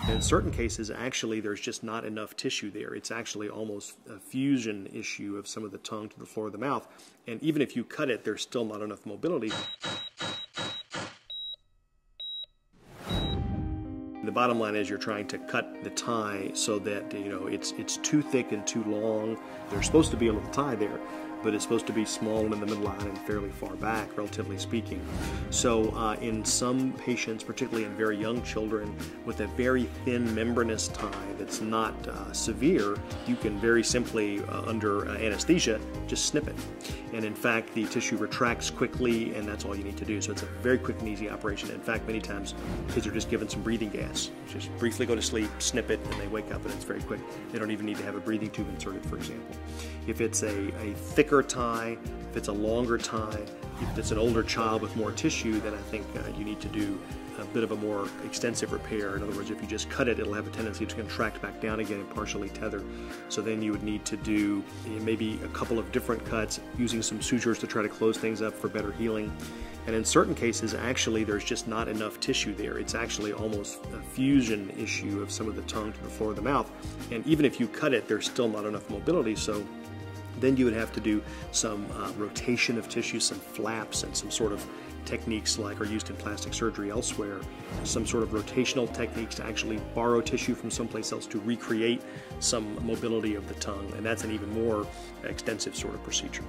In certain cases, actually, there's just not enough tissue there. It's actually almost a fusion issue of some of the tongue to the floor of the mouth. And even if you cut it, there's still not enough mobility. The bottom line is you're trying to cut the tie so that, it's too thick and too long. There's supposed to be a little tie there, but it's supposed to be small and in the midline and fairly far back, relatively speaking. So in some patients, particularly in very young children, with a very thin membranous tie that's not severe, you can very simply, under anesthesia, just snip it. And in fact, the tissue retracts quickly, and that's all you need to do. So it's a very quick and easy operation. In fact, many times, kids are just given some breathing gas. Just briefly go to sleep, snip it, and they wake up, and it's very quick. They don't even need to have a breathing tube inserted, for example. If it's a thicker tie, if it's a longer tie, if it's an older child with more tissue, then I think you need to do a bit of a more extensive repair. In other words, if you just cut it, it'll have a tendency to contract back down again and partially tether. So then you would need to do maybe a couple of different cuts, using some sutures to try to close things up for better healing. And in certain cases, actually, there's just not enough tissue there. It's actually almost a fusion issue of some of the tongue to the floor of the mouth. And even if you cut it, there's still not enough mobility. So then you would have to do some rotation of tissue, some flaps, and some sort of techniques like are used in plastic surgery elsewhere, some sort of rotational techniques to actually borrow tissue from someplace else to recreate some mobility of the tongue, and that's an even more extensive sort of procedure.